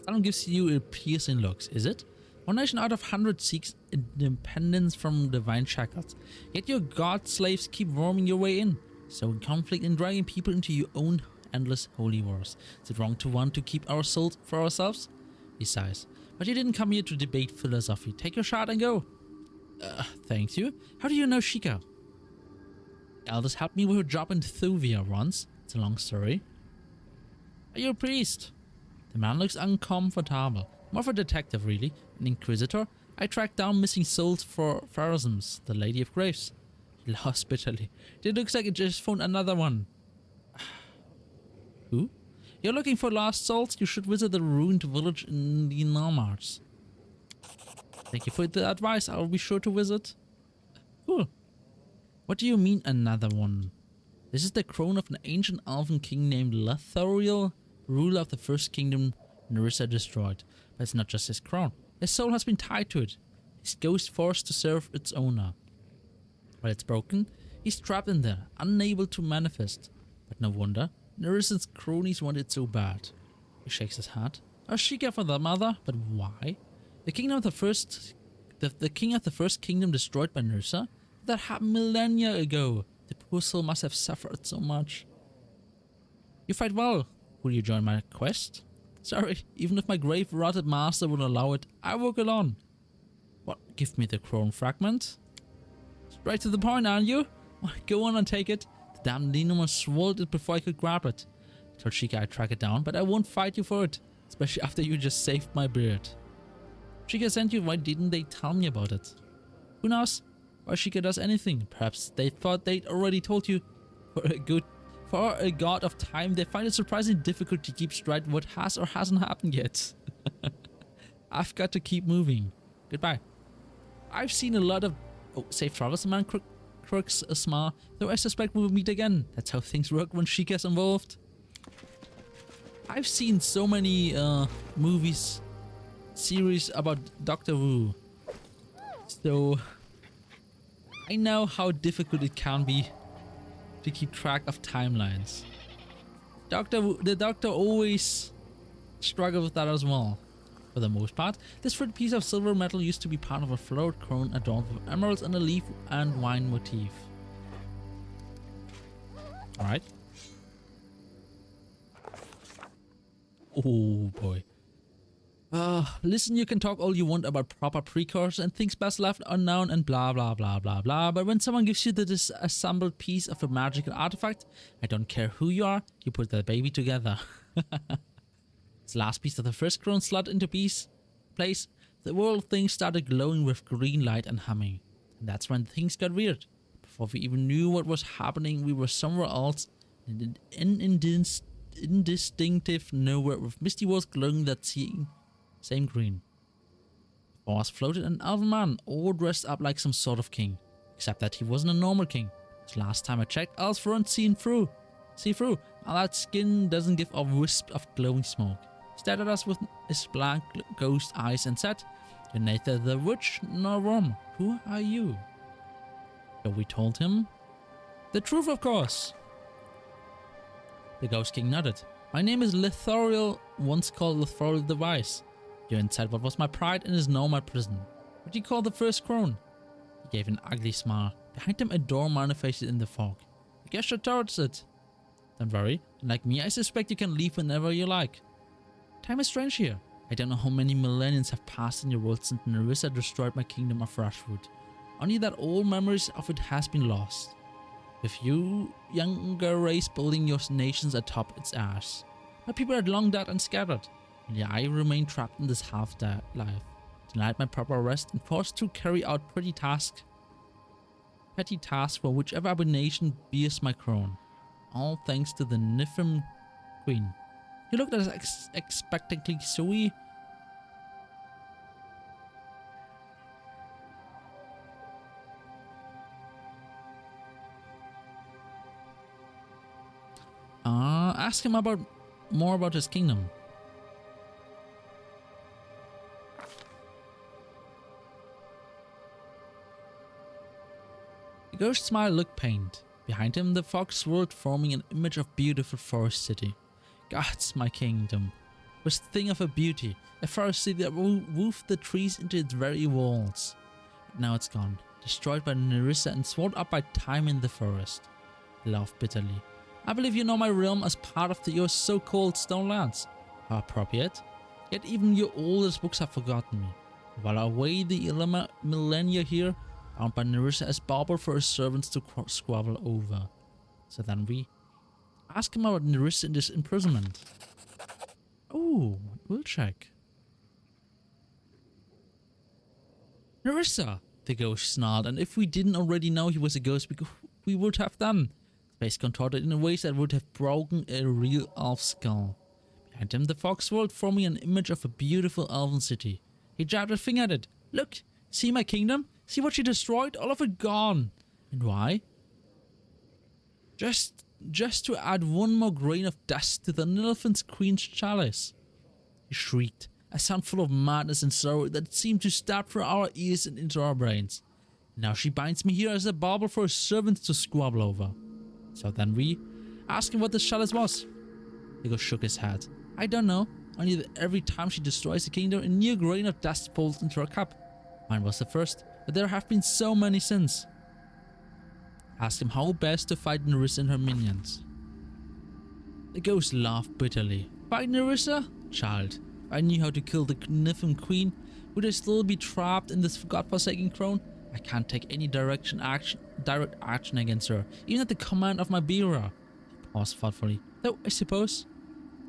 Someone gives you a piercing look, is it? 1 nation out of 100 seeks independence from divine shackles, yet your god slaves keep worming your way in, sowing conflict and dragging people into your own endless holy wars. Is it wrong to want to keep our souls for ourselves? He sighs. But you didn't come here to debate philosophy. Take your shot and go. Thank you. How do you know Shika? Elders helped me with a job in Thuvia once. It's a long story. Are you a priest? The man looks uncomfortable. More of a detective, really. An inquisitor. I tracked down missing souls for Pharisms, the Lady of Graves. He laughs bitterly. It looks like it just found another one. Who? You're looking for lost souls? You should visit the ruined village in the Nomads. Thank you for the advice. I'll be sure to visit. Cool. What do you mean, another one? This is the crown of an ancient elven king named Lethoriel, ruler of the first kingdom Nerissa destroyed. But it's not just his crown. His soul has been tied to it. His ghost forced to serve its owner. While it's broken, he's trapped in there, unable to manifest. But no wonder, Nerissa's cronies want it so bad. He shakes his head. Ashika for the mother, but why? The king of the first kingdom destroyed by Nerissa? That happened millennia ago. The poor soul must have suffered so much. You fight well. Will you join my quest? Sorry, even if my grave-rotted master would allow it, I work alone. What? Give me the crown fragment? Straight to the point, aren't you? Well, go on and take it. The damn demon swallowed it before I could grab it. I told Shika I'd track it down, but I won't fight you for it. Especially after you just saved my beard. Shika sent you, why didn't they tell me about it? Who knows? Why Shika does anything. Perhaps they thought they'd already told you. For a god of time, they find it surprisingly difficult to keep straight what has or hasn't happened yet. I've got to keep moving. Goodbye. I've seen a lot of... Oh, safe travels, the man crooks a smile, though I suspect we'll meet again. That's how things work when Shika's involved. I've seen so many movies, series about Doctor Who. So... I know how difficult it can be to keep track of timelines. The Doctor always struggled with that as well. For the most part, this third piece of silver metal used to be part of a flowered crown adorned with emeralds and a leaf and wine motif. Alright. Oh boy. Listen, you can talk all you want about proper precursors and things best left unknown and blah blah blah blah blah, but when someone gives you the disassembled piece of a magical artifact, I don't care who you are, you put that baby together. This last piece of the first crown slot into place, the world thing started glowing with green light and humming. And that's when things got weird. Before we even knew what was happening, we were somewhere else, in indistinctive nowhere with misty walls glowing that same green. Before us floated an elven man, all dressed up like some sort of king. Except that he wasn't a normal king. The last time I checked, elves weren't see through. All that skin doesn't give off wisp of glowing smoke. He stared at us with his blank ghost eyes and said, "You're neither the witch nor worm. Who are you?" So we told him the truth, of course. The Ghost King nodded. "My name is Lethoriel, once called Lethoriel the Wise. You're inside what was my pride and is now my prison. What do you call the first crown?" He gave an ugly smile. Behind him a door manifested in the fog. "I guess you're towards it." "Don't worry. Like me, I suspect you can leave whenever you like." "Time is strange here. I don't know how many millenniums have passed in your world since Nerissa destroyed my kingdom of Rushwood. Only that all memories of it has been lost. With you younger race building your nations atop its ash. My people had long died and scattered. Only I remain trapped in this half-life, denied my proper rest and forced to carry out petty tasks for whichever abomination bears my crown. All thanks to the Nifim Queen." He looked at us expectantly, so we... ask him more about his kingdom. The ghost smile looked pained. Behind him the fog swirled, forming an image of beautiful forest city. "God's my kingdom. was a thing of a beauty, a forest that woofed the trees into its very walls. But now it's gone, destroyed by Nerissa and swallowed up by time in the forest. He laughed bitterly. I believe you know my realm as part of your so-called Stonelands. How appropriate. Yet even your oldest books have forgotten me. While I away the millennia here, bound by Nerissa as bauble for his servants to squabble over. So then we ask him about Nerissa in this imprisonment. Oh, we'll check. Nerissa, the ghost snarled, and if we didn't already know he was a ghost, we would have done. His face contorted in ways that would have broken a real elf skull. Behind him, the fog swirled, forming an image of a beautiful elven city. He jabbed a finger at it. Look, see my kingdom? See what she destroyed? All of it gone. And why? Just to add one more grain of dust to the Nilfgaard's queen's chalice. He shrieked, a sound full of madness and sorrow that seemed to stab through our ears and into our brains. Now she binds me here as a bauble for her servants to squabble over. So then we asked him what the chalice was. The ghost shook his head. I don't know, only that every time she destroys a kingdom, a new grain of dust falls into her cup. Mine was the first, but there have been so many since. Asked him how best to fight Nerissa and her minions. The ghost laughed bitterly. Fight Nerissa? Child, if I knew how to kill the Nilfgaard queen, would I still be trapped in this godforsaken throne? I can't take any direct action against her, even at the command of my bearer. He paused thoughtfully. Though, I suppose,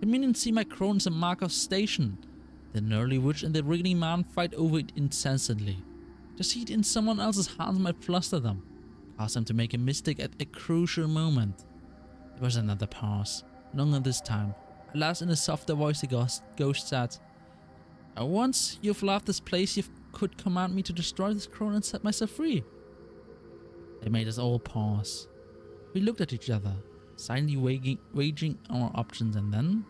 the minions see my crown as a mark of station. The gnarly witch and the wriggling man fight over it incessantly. To see it in someone else's hands might fluster them, cause them to make a mistake at a crucial moment. There was another pause, longer this time. At last, in a softer voice, the ghost said, Once you've left this place, you could command me to destroy this crown and set myself free. They made us all pause. We looked at each other, silently weighing our options, and then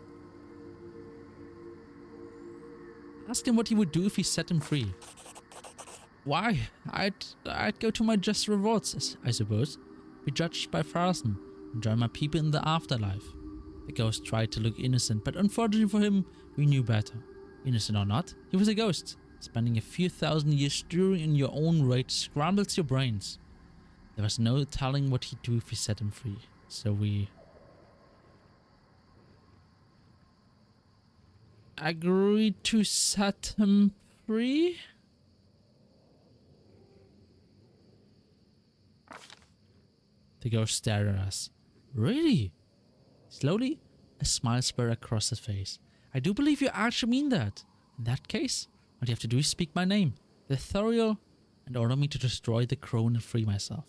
asked him what he would do if he set him free. Why, I'd go to my just rewards, I suppose. Be judged by Farson and join my people in the afterlife. The ghost tried to look innocent, but unfortunately for him, we knew better. Innocent or not, he was a ghost. Spending a few thousand years stewing in your own rage scrambles your brains. There was no telling what he'd do if we set him free, so we agreed to set him free? The ghost stared at us. Really? Slowly, a smile spread across his face. I do believe you actually mean that. In that case, all you have to do is speak my name, the Thoriel, and order me to destroy the crown and free myself.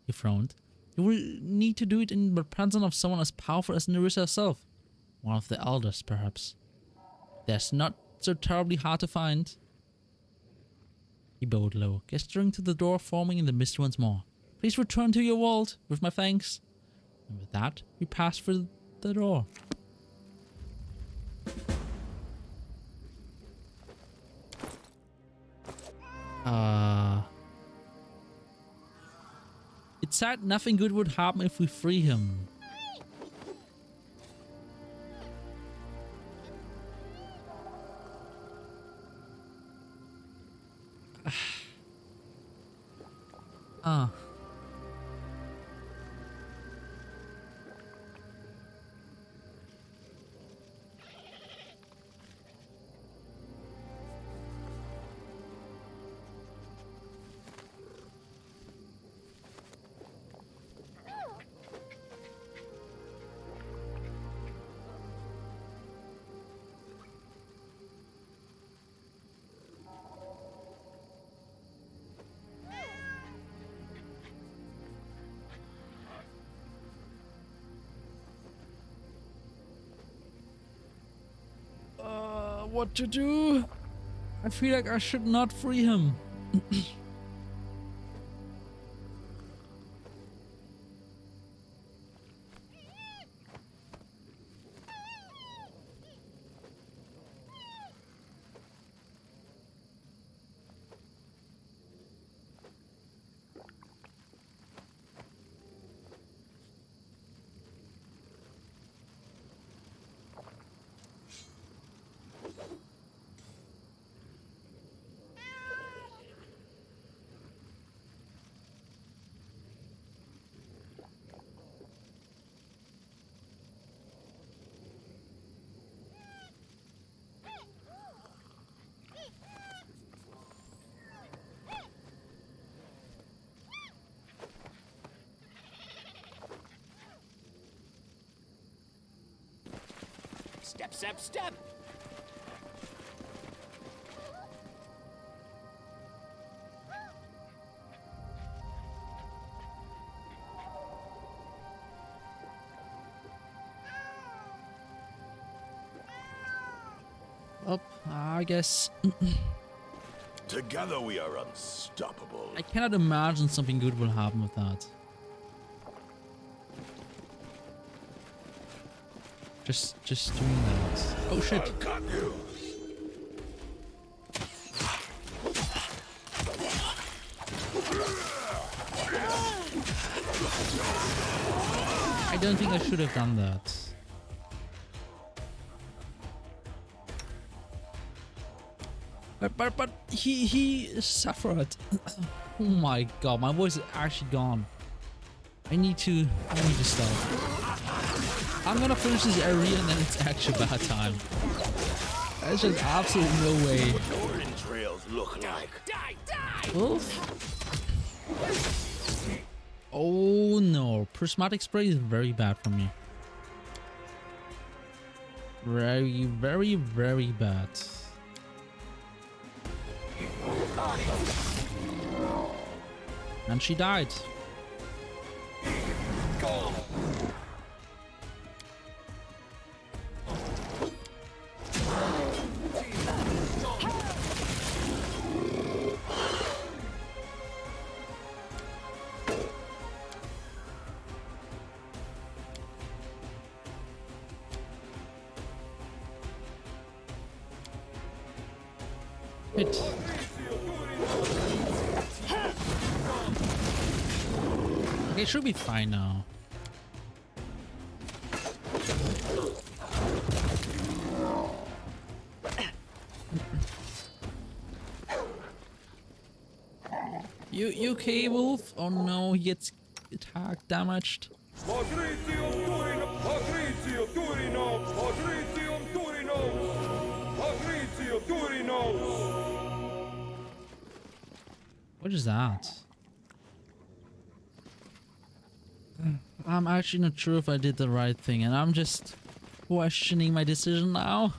He frowned. You will need to do it in the presence of someone as powerful as Nerissa herself. One of the elders, perhaps. That's not so terribly hard to find. He bowed low, gesturing to the door forming in the mist once more. Please return to your vault, with my thanks. And with that, we passed through the door. It said nothing good would happen if we free him. Ah. What to do? I feel like I should not free him. Step, step, step. Up, I guess. Together we are unstoppable. I cannot imagine something good will happen with that. Just doing that. Oh shit. I'll cut you. I don't think I should have done that. But he suffered. Oh my god, my voice is actually gone. I need to stop. I'm gonna finish this area and then it's actually bad time. There's just absolutely no way. Orange trails look like. Die, die! Wolf? Oh no, prismatic spray is very bad for me. Very, very, very bad. And she died. Go! Hit. Okay, should be fine now. You okay, Wolf? Oh no, he gets attack damaged. What is that? I'm actually not sure if I did the right thing, and I'm just questioning my decision now.